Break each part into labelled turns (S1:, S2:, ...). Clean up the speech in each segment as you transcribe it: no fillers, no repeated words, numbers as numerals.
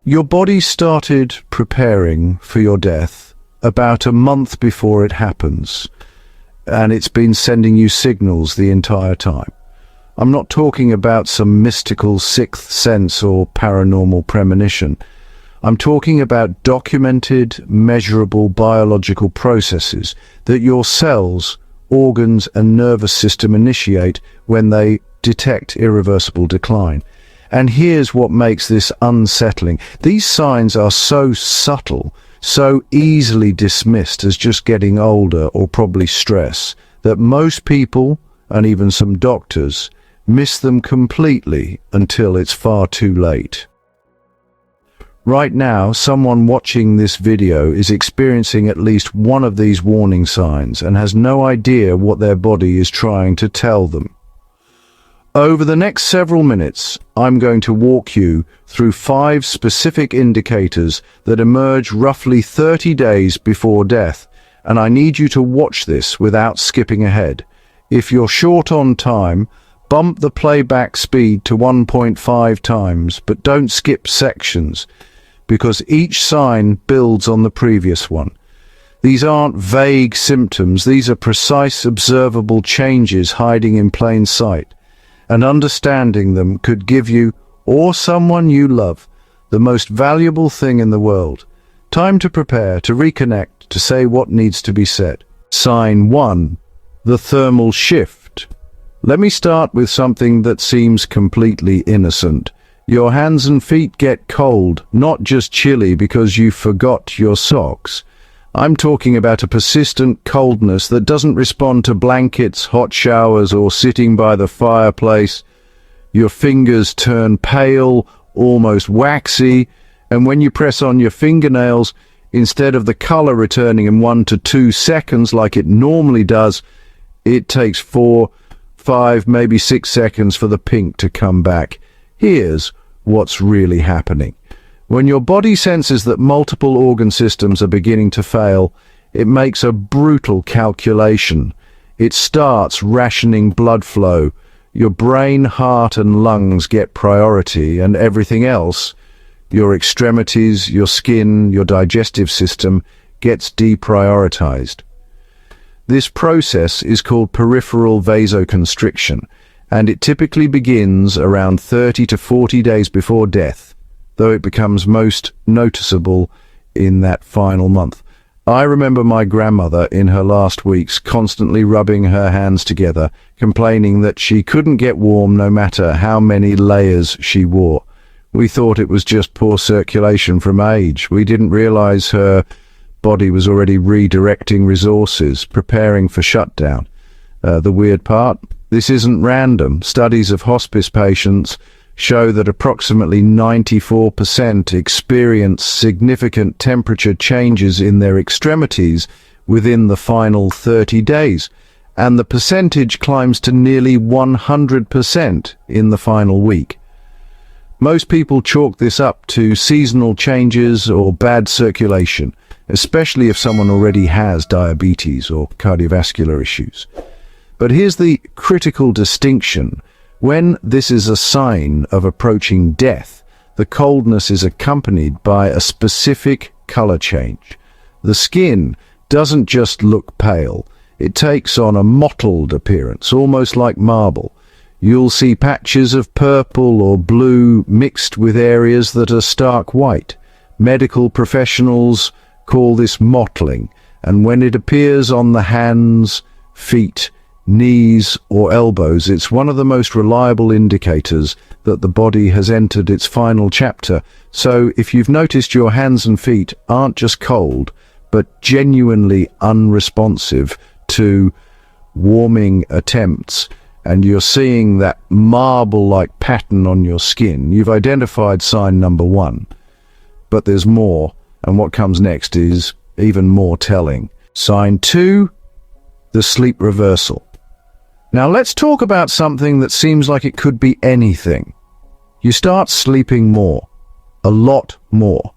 S1: Your body started preparing for your death about a month before it happens, and it's been sending you signals the entire time. I'm not talking about some mystical sixth sense or paranormal premonition. I'm talking about documented, measurable biological processes that your cells, organs, and nervous system initiate when they detect irreversible decline. And here's what makes this unsettling. These signs are so subtle, so easily dismissed as just getting older or probably stress, that most people, and even some doctors, miss them completely until it's far too late. Right now, someone watching this video is experiencing at least one of these warning signs and has no idea what their body is trying to tell them. Over the next several minutes, I'm going to walk you through 5 specific indicators that emerge roughly 30 days before death, and I need you to watch this without skipping ahead. If you're short on time, bump the playback speed to 1.5 times, but don't skip sections, because each sign builds on the previous one. These aren't vague symptoms, these are precise, observable changes hiding in plain sight. And understanding them could give you, or someone you love, the most valuable thing in the world. Time to prepare, to reconnect, to say what needs to be said. Sign 1. The thermal shift. Let me start with something that seems completely innocent. Your hands and feet get cold, not just chilly because you forgot your socks. I'm talking about a persistent coldness that doesn't respond to blankets, hot showers, or sitting by the fireplace. Your fingers turn pale, almost waxy, and when you press on your fingernails, instead of the color returning in 1 to 2 seconds like it normally does, it takes 4, 5, maybe 6 seconds for the pink to come back. Here's what's really happening. When your body senses that multiple organ systems are beginning to fail, it makes a brutal calculation. It starts rationing blood flow. Your brain, heart, and lungs get priority, and everything else, your extremities, your skin, your digestive system, gets deprioritized. This process is called peripheral vasoconstriction, and it typically begins around 30 to 40 days before death, though it becomes most noticeable in that final month. I remember my grandmother in her last weeks constantly rubbing her hands together, complaining that she couldn't get warm no matter how many layers she wore. We thought it was just poor circulation from age. We didn't realize her body was already redirecting resources, preparing for shutdown. The weird part? This isn't random. Studies of hospice patients show that approximately 94% experience significant temperature changes in their extremities within the final 30 days, and the percentage climbs to nearly 100% in the final week. Most people chalk this up to seasonal changes or bad circulation, especially if someone already has diabetes or cardiovascular issues. But here's the critical distinction. When this is a sign of approaching death, the coldness is accompanied by a specific color change. The skin doesn't just look pale, it takes on a mottled appearance, almost like marble. You'll see patches of purple or blue mixed with areas that are stark white. Medical professionals call this mottling, and when it appears on the hands, feet, knees, or elbows, it's one of the most reliable indicators that the body has entered its final chapter. So if you've noticed your hands and feet aren't just cold, but genuinely unresponsive to warming attempts, and you're seeing that marble-like pattern on your skin, you've identified sign number 1. But there's more, and what comes next is even more telling. Sign 2, the sleep reversal. Now let's talk about something that seems like it could be anything. You start sleeping more, a lot more.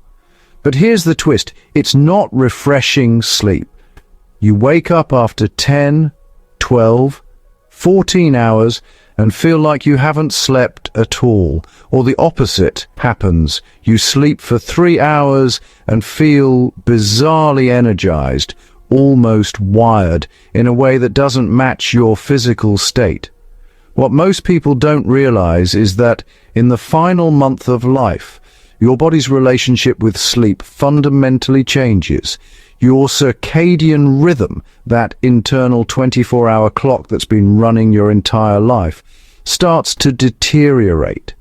S1: But here's the twist, it's not refreshing sleep. You wake up after 10, 12, 14 hours and feel like you haven't slept at all. Or the opposite happens. You sleep for 3 hours and feel bizarrely energized, almost wired, in a way that doesn't match your physical state. What most people don't realize is that in the final month of life, your body's relationship with sleep fundamentally changes. Your circadian rhythm, that internal 24-hour clock that's been running your entire life, starts to deteriorate.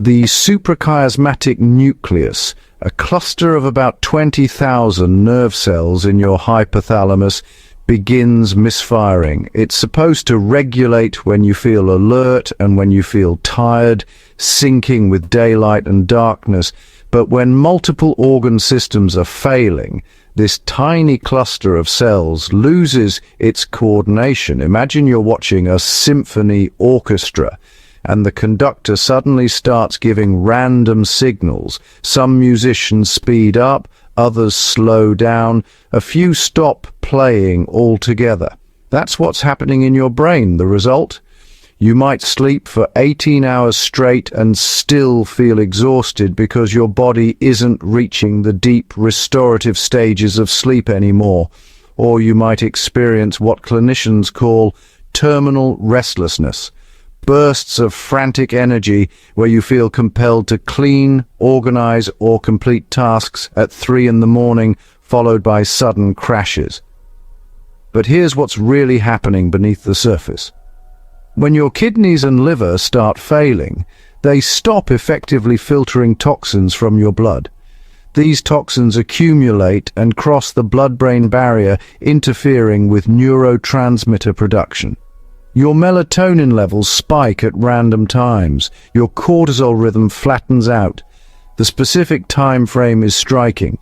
S1: The suprachiasmatic nucleus, a cluster of about 20,000 nerve cells in your hypothalamus, begins misfiring. It's supposed to regulate when you feel alert and when you feel tired, syncing with daylight and darkness. But when multiple organ systems are failing, this tiny cluster of cells loses its coordination. Imagine you're watching a symphony orchestra, and the conductor suddenly starts giving random signals. Some musicians speed up, others slow down, a few stop playing altogether. That's what's happening in your brain. The result? You might sleep for 18 hours straight and still feel exhausted because your body isn't reaching the deep restorative stages of sleep anymore. Or you might experience what clinicians call terminal restlessness. Bursts of frantic energy where you feel compelled to clean, organize, or complete tasks at 3 in the morning, followed by sudden crashes. But here's what's really happening beneath the surface. When your kidneys and liver start failing, they stop effectively filtering toxins from your blood. These toxins accumulate and cross the blood-brain barrier, interfering with neurotransmitter production. Your melatonin levels spike at random times. Your cortisol rhythm flattens out. The specific time frame is striking.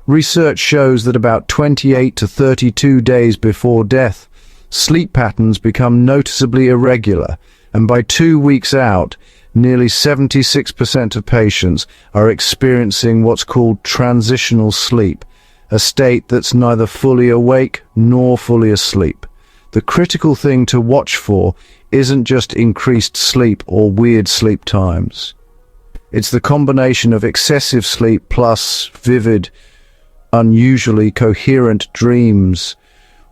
S1: Research shows that about 28 to 32 days before death, sleep patterns become noticeably irregular, and by 2 weeks out, nearly 76% of patients are experiencing what's called transitional sleep, a state that's neither fully awake nor fully asleep. The critical thing to watch for isn't just increased sleep or weird sleep times. It's the combination of excessive sleep plus vivid, unusually coherent dreams,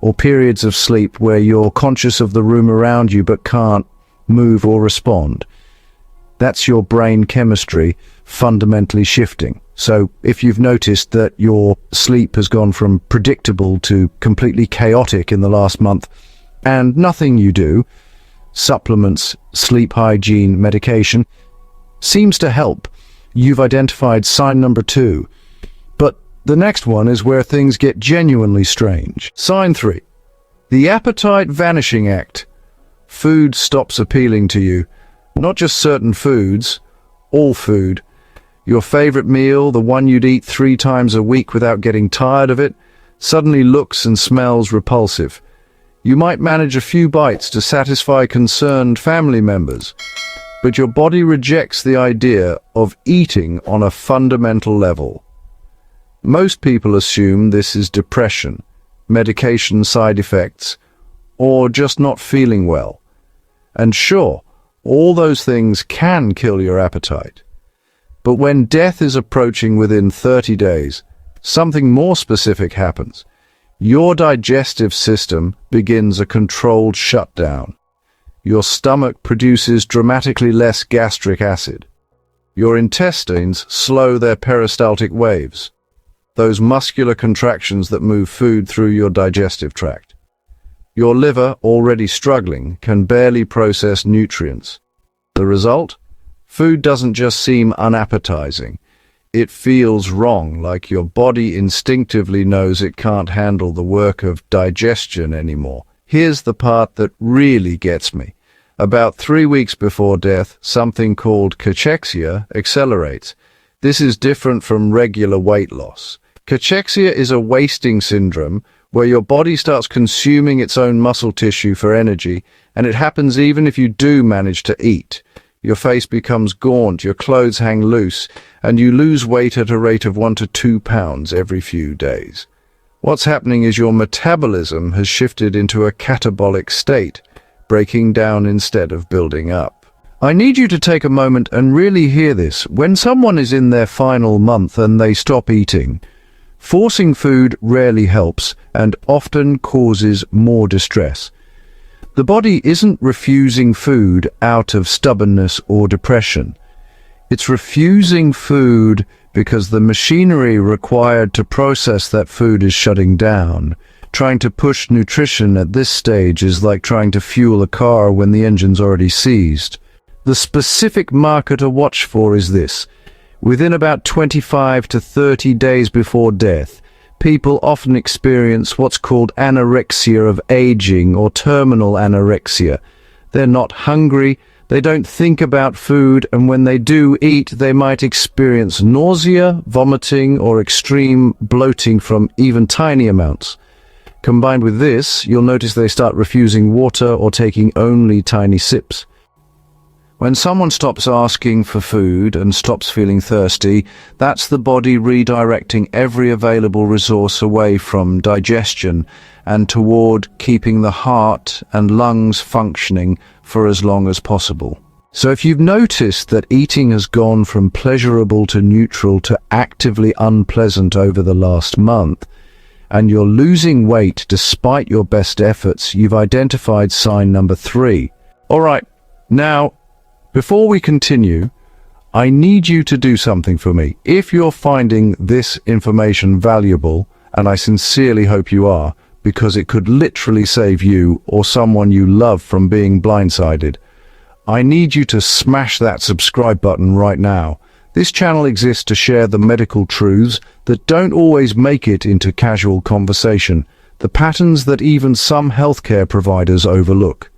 S1: or periods of sleep where you're conscious of the room around you but can't move or respond. That's your brain chemistry fundamentally shifting. So if you've noticed that your sleep has gone from predictable to completely chaotic in the last month, and nothing you do, supplements, sleep hygiene, medication, seems to help, you've identified sign number 2. But the next one is where things get genuinely strange. Sign 3. The appetite vanishing act. Food stops appealing to you. Not just certain foods, all food. Your favorite meal, the one you'd eat 3 times a week without getting tired of it, suddenly looks and smells repulsive. You might manage a few bites to satisfy concerned family members, but your body rejects the idea of eating on a fundamental level. Most people assume this is depression, medication side effects, or just not feeling well. And sure, all those things can kill your appetite. But when death is approaching within 30 days, something more specific happens. Your digestive system begins a controlled shutdown. Your stomach produces dramatically less gastric acid. Your intestines slow their peristaltic waves, those muscular contractions that move food through your digestive tract. Your liver, already struggling, can barely process nutrients. The result? Food doesn't just seem unappetizing. It feels wrong, like your body instinctively knows it can't handle the work of digestion anymore. Here's the part that really gets me. About 3 weeks before death, something called cachexia accelerates. This is different from regular weight loss. Cachexia is a wasting syndrome where your body starts consuming its own muscle tissue for energy, and it happens even if you do manage to eat. Your face becomes gaunt, your clothes hang loose, and you lose weight at a rate of 1 to 2 pounds every few days. What's happening is your metabolism has shifted into a catabolic state. breaking down instead of building up. I need you to take a moment and really hear this. When someone is in their final month and they stop eating, forcing food rarely helps and often causes more distress. The body isn't refusing food out of stubbornness or depression. It's refusing food because the machinery required to process that food is shutting down. Trying to push nutrition at this stage is like trying to fuel a car when the engine's already seized. The specific marker to watch for is this. Within about 25 to 30 days before death, people often experience what's called anorexia of aging or terminal anorexia. They're not hungry, they don't think about food, and when they do eat, they might experience nausea, vomiting, or extreme bloating from even tiny amounts. Combined with this, you'll notice they start refusing water or taking only tiny sips. When someone stops asking for food and stops feeling thirsty, that's the body redirecting every available resource away from digestion and toward keeping the heart and lungs functioning for as long as possible. So if you've noticed that eating has gone from pleasurable to neutral to actively unpleasant over the last month, and you're losing weight despite your best efforts, you've identified sign number 3. All right, now, before we continue, I need you to do something for me. If you're finding this information valuable, and I sincerely hope you are, because it could literally save you or someone you love from being blindsided, I need you to smash that subscribe button right now. This channel exists to share the medical truths that don't always make it into casual conversation, the patterns that even some healthcare providers overlook.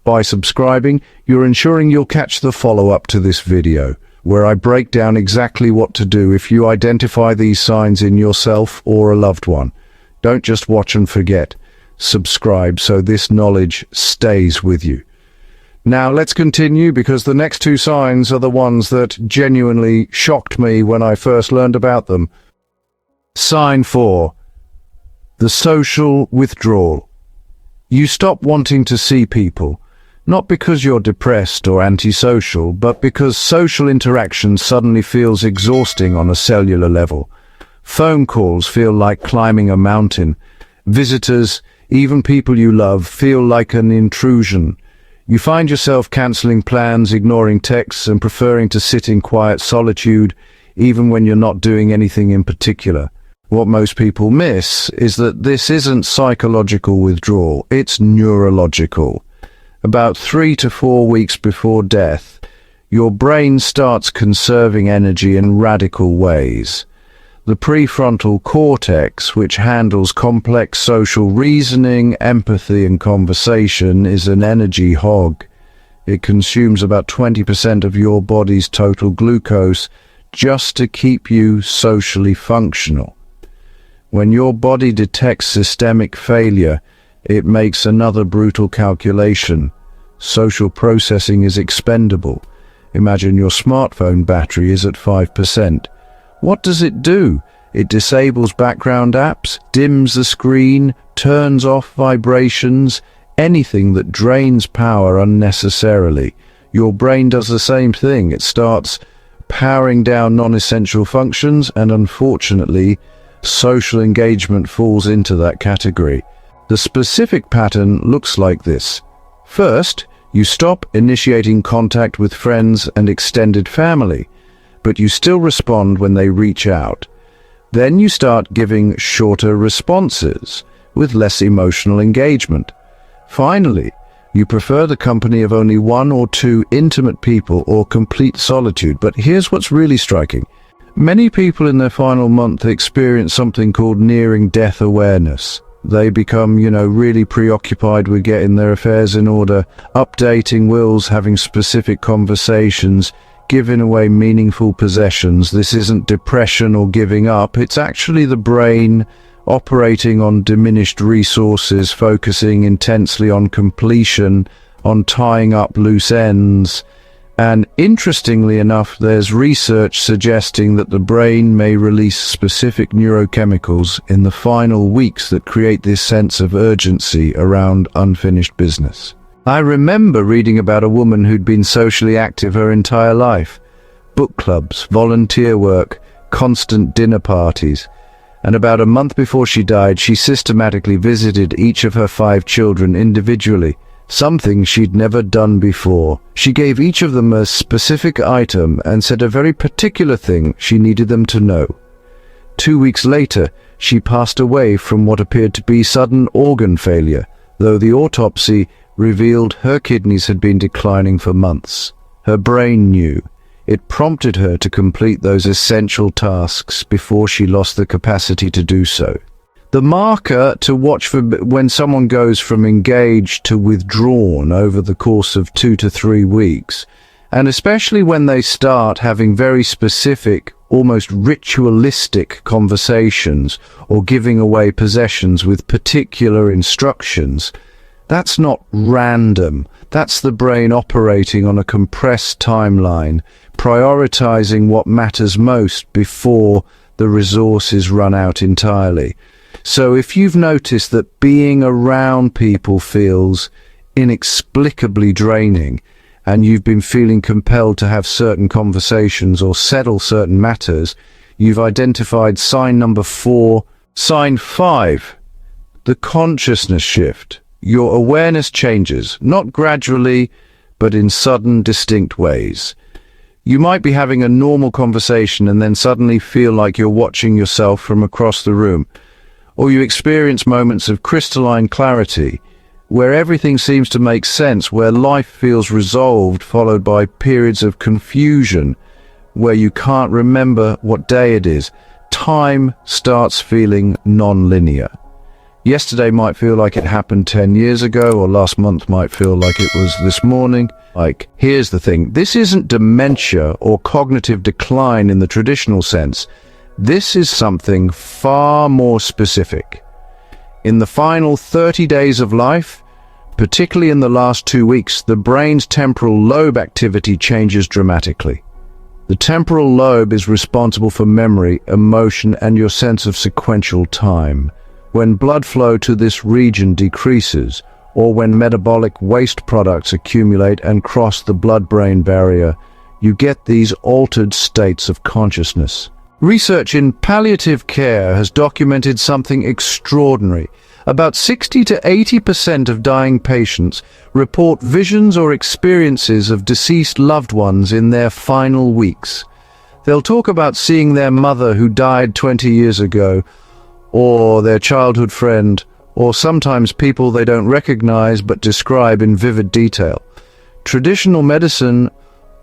S1: By subscribing, you're ensuring you'll catch the follow-up to this video, where I break down exactly what to do if you identify these signs in yourself or a loved one. Don't just watch and forget. Subscribe so this knowledge stays with you. Now let's continue, because the next 2 signs are the ones that genuinely shocked me when I first learned about them. Sign 4. The social withdrawal. You stop wanting to see people. Not because you're depressed or antisocial, but because social interaction suddenly feels exhausting on a cellular level. Phone calls feel like climbing a mountain. Visitors, even people you love, feel like an intrusion. You find yourself cancelling plans, ignoring texts, and preferring to sit in quiet solitude, even when you're not doing anything in particular. What most people miss is that this isn't psychological withdrawal, it's neurological. About 3 to 4 weeks before death, your brain starts conserving energy in radical ways. The prefrontal cortex, which handles complex social reasoning, empathy, and conversation, is an energy hog. It consumes about 20% of your body's total glucose just to keep you socially functional. When your body detects systemic failure, it makes another brutal calculation. Social processing is expendable. Imagine your smartphone battery is at 5%. What does it do? It disables background apps, dims the screen, turns off vibrations, anything that drains power unnecessarily. Your brain does the same thing. It starts powering down non-essential functions, and unfortunately, social engagement falls into that category. The specific pattern looks like this. First, you stop initiating contact with friends and extended family, but you still respond when they reach out. Then you start giving shorter responses with less emotional engagement. Finally, you prefer the company of only 1 or 2 intimate people or complete solitude. But here's what's really striking. Many people in their final month experience something called nearing death awareness. They become, really preoccupied with getting their affairs in order, updating wills, having specific conversations, giving away meaningful possessions. This isn't depression or giving up. It's actually the brain operating on diminished resources, focusing intensely on completion, on tying up loose ends. And interestingly enough, there's research suggesting that the brain may release specific neurochemicals in the final weeks that create this sense of urgency around unfinished business. I remember reading about a woman who'd been socially active her entire life. Book clubs, volunteer work, constant dinner parties. And about a month before she died, she systematically visited each of her 5 children individually, something she'd never done before. She gave each of them a specific item and said a very particular thing she needed them to know. 2 weeks later, she passed away from what appeared to be sudden organ failure, though the autopsy revealed her kidneys had been declining for months. Her brain knew. It prompted her to complete those essential tasks before she lost the capacity to do so. The marker to watch for when someone goes from engaged to withdrawn over the course of 2 to 3 weeks, and especially when they start having very specific, almost ritualistic conversations or giving away possessions with particular instructions, that's not random. That's the brain operating on a compressed timeline, prioritizing what matters most before the resources run out entirely. So if you've noticed that being around people feels inexplicably draining, and you've been feeling compelled to have certain conversations or settle certain matters, you've identified sign number 4. Sign 5, the consciousness shift. Your awareness changes, not gradually, but in sudden, distinct ways. You might be having a normal conversation and then suddenly feel like you're watching yourself from across the room, or you experience moments of crystalline clarity, where everything seems to make sense, where life feels resolved, followed by periods of confusion, where you can't remember what day it is. Time starts feeling non-linear. Yesterday might feel like it happened 10 years ago, or last month might feel like it was this morning. Here's the thing. This isn't dementia or cognitive decline in the traditional sense. This is something far more specific. In the final 30 days of life, particularly in the last 2 weeks, the brain's temporal lobe activity changes dramatically. The temporal lobe is responsible for memory, emotion, and your sense of sequential time. When blood flow to this region decreases, or when metabolic waste products accumulate and cross the blood-brain barrier, you get these altered states of consciousness. Research in palliative care has documented something extraordinary. About 60 to 80% of dying patients report visions or experiences of deceased loved ones in their final weeks. They'll talk about seeing their mother who died 20 years ago, or their childhood friend, or sometimes people they don't recognize but describe in vivid detail. Traditional medicine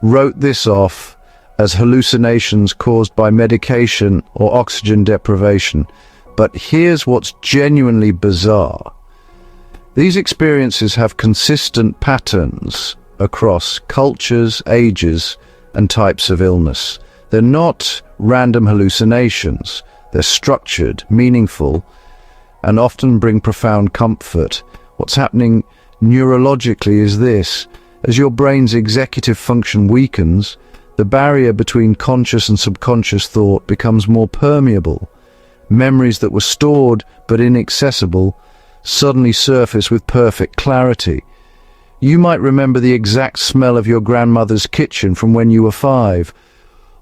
S1: wrote this off as hallucinations caused by medication or oxygen deprivation. But here's what's genuinely bizarre. These experiences have consistent patterns across cultures, ages, and types of illness. They're not random hallucinations. They're structured, meaningful, and often bring profound comfort. What's happening neurologically is this. As your brain's executive function weakens, the barrier between conscious and subconscious thought becomes more permeable. Memories that were stored but inaccessible suddenly surface with perfect clarity. You might remember the exact smell of your grandmother's kitchen from when you were 5,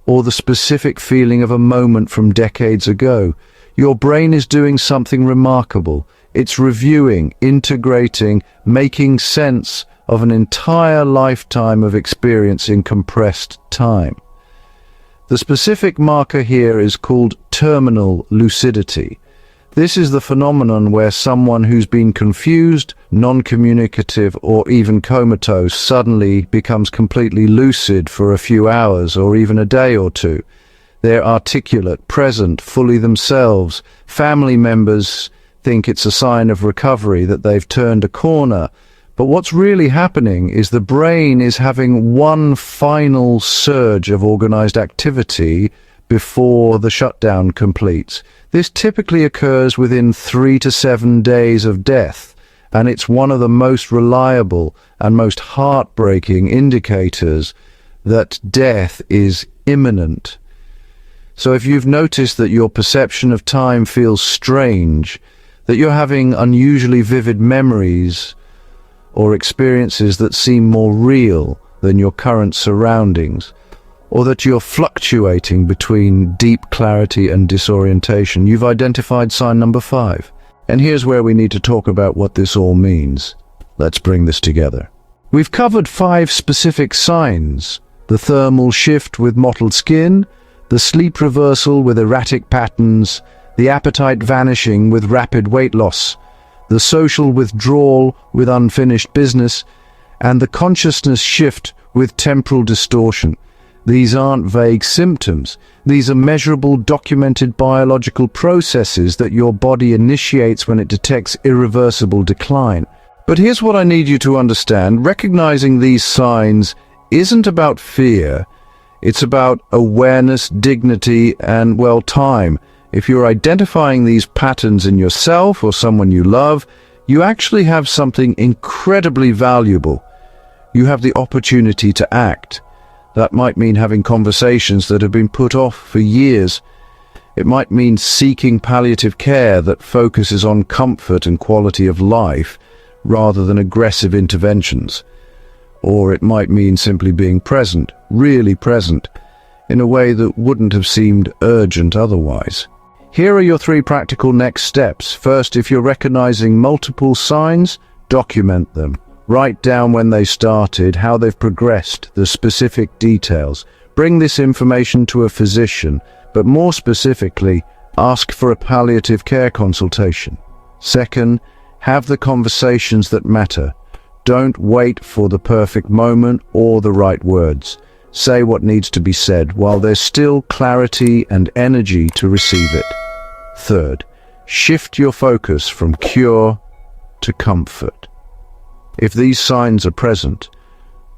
S1: or the specific feeling of a moment from decades ago. Your brain is doing something remarkable. It's reviewing, integrating, making sense of an entire lifetime of experience in compressed time. The specific marker here is called terminal lucidity. This is the phenomenon where someone who's been confused, non-communicative, or even comatose suddenly becomes completely lucid for a few hours or even a day or two. They're articulate, present, fully themselves. Family members think it's a sign of recovery, that they've turned a corner. But what's really happening is the brain is having one final surge of organized activity before the shutdown completes. This typically occurs within 3 to 7 days of death, and it's one of the most reliable and most heartbreaking indicators that death is imminent. So if you've noticed that your perception of time feels strange, that you're having unusually vivid memories or experiences that seem more real than your current surroundings, or that you're fluctuating between deep clarity and disorientation, you've identified sign number 5. And here's where we need to talk about what this all means. Let's bring this together. We've covered 5 specific signs: the thermal shift with mottled skin, the sleep reversal with erratic patterns, the appetite vanishing with rapid weight loss, the social withdrawal with unfinished business, and the consciousness shift with temporal distortion. These aren't vague symptoms. These are measurable, documented biological processes that your body initiates when it detects irreversible decline. But here's what I need you to understand. Recognizing these signs isn't about fear. It's about awareness, dignity, and, well, time. If you're identifying these patterns in yourself or someone you love, you actually have something incredibly valuable. You have the opportunity to act. That might mean having conversations that have been put off for years. It might mean seeking palliative care that focuses on comfort and quality of life rather than aggressive interventions. Or it might mean simply being present, really present, in a way that wouldn't have seemed urgent otherwise. Here are your 3 practical next steps. First, if you're recognizing multiple signs, document them. Write down when they started, how they've progressed, the specific details. Bring this information to a physician, but more specifically, ask for a palliative care consultation. Second, have the conversations that matter. Don't wait for the perfect moment or the right words. Say what needs to be said while there's still clarity and energy to receive it. Third, shift your focus from cure to comfort. If these signs are present,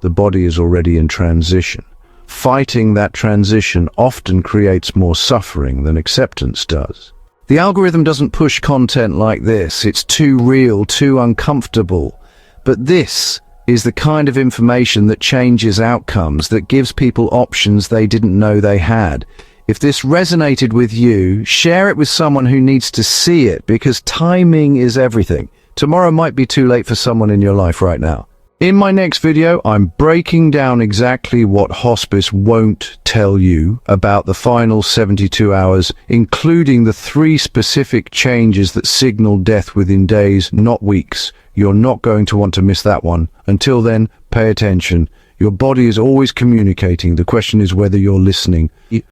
S1: the body is already in transition. Fighting that transition often creates more suffering than acceptance does. The algorithm doesn't push content like this. It's too real, too uncomfortable. But this is the kind of information that changes outcomes, that gives people options they didn't know they had. If this resonated with you, share it with someone who needs to see it, because timing is everything. Tomorrow might be too late for someone in your life right now. In my next video, I'm breaking down exactly what hospice won't tell you about the final 72 hours, including the 3 specific changes that signal death within days, not weeks. You're not going to want to miss that one. Until then, pay attention. Your body is always communicating. The question is whether you're listening.